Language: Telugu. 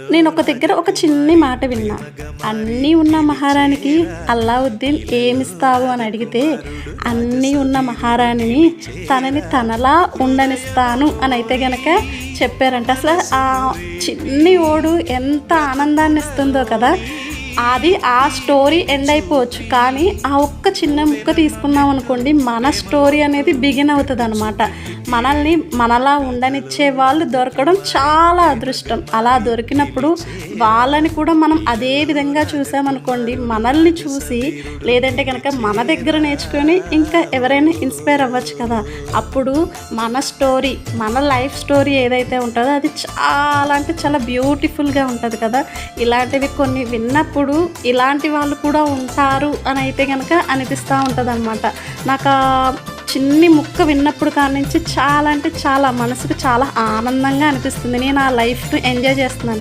నేను ఒక దగ్గర ఒక చిన్ని మాట విన్నా. అన్నీ ఉన్న మహారాణికి అల్లావుద్దీన్ ఏమిస్తావు అని అడిగితే, అన్నీ ఉన్న మహారాణిని తనని తనలా ఉండనిస్తాను అని అయితే గనక చెప్పారంట. అసలు ఆ చిన్ని ఓడు ఎంత ఆనందాన్ని ఇస్తుందో కదా. అది ఆ స్టోరీ ఎండ్ అయిపోవచ్చు, కానీ ఆ ఒక్క చిన్న ముక్క తీసుకున్నాం అనుకోండి, మన స్టోరీ అనేది బిగిన్ అవుతుంది అనమాట. మనల్ని మనలా ఉండనిచ్చే వాళ్ళు దొరకడం చాలా అదృష్టం. అలా దొరికినప్పుడు వాళ్ళని కూడా మనం అదే విధంగా చూసామనుకోండి, మనల్ని చూసి లేదంటే కనుక మన దగ్గర నేర్చుకొని ఇంకా ఎవరైనా ఇన్స్పైర్ అవ్వచ్చు కదా. అప్పుడు మన స్టోరీ, మన లైఫ్ స్టోరీ ఏదైతే ఉంటుందో అది చాలా అంటే చాలా బ్యూటిఫుల్గా ఉంటుంది కదా. ఇలాంటివి కొన్ని విన్నప్పుడు ఇలాంటి వాళ్ళు కూడా ఉంటారు అని అయితే కనుక అనిపిస్తూ ఉంటుంది అనమాట. నాకు చిన్ని ముక్క విన్నప్పుడు కాడి నుంచి చాలా అంటే చాలా మనసుకు చాలా ఆనందంగా అనిపిస్తుంది. నేను ఆ లైఫ్ని ఎంజాయ్ చేస్తున్నాను.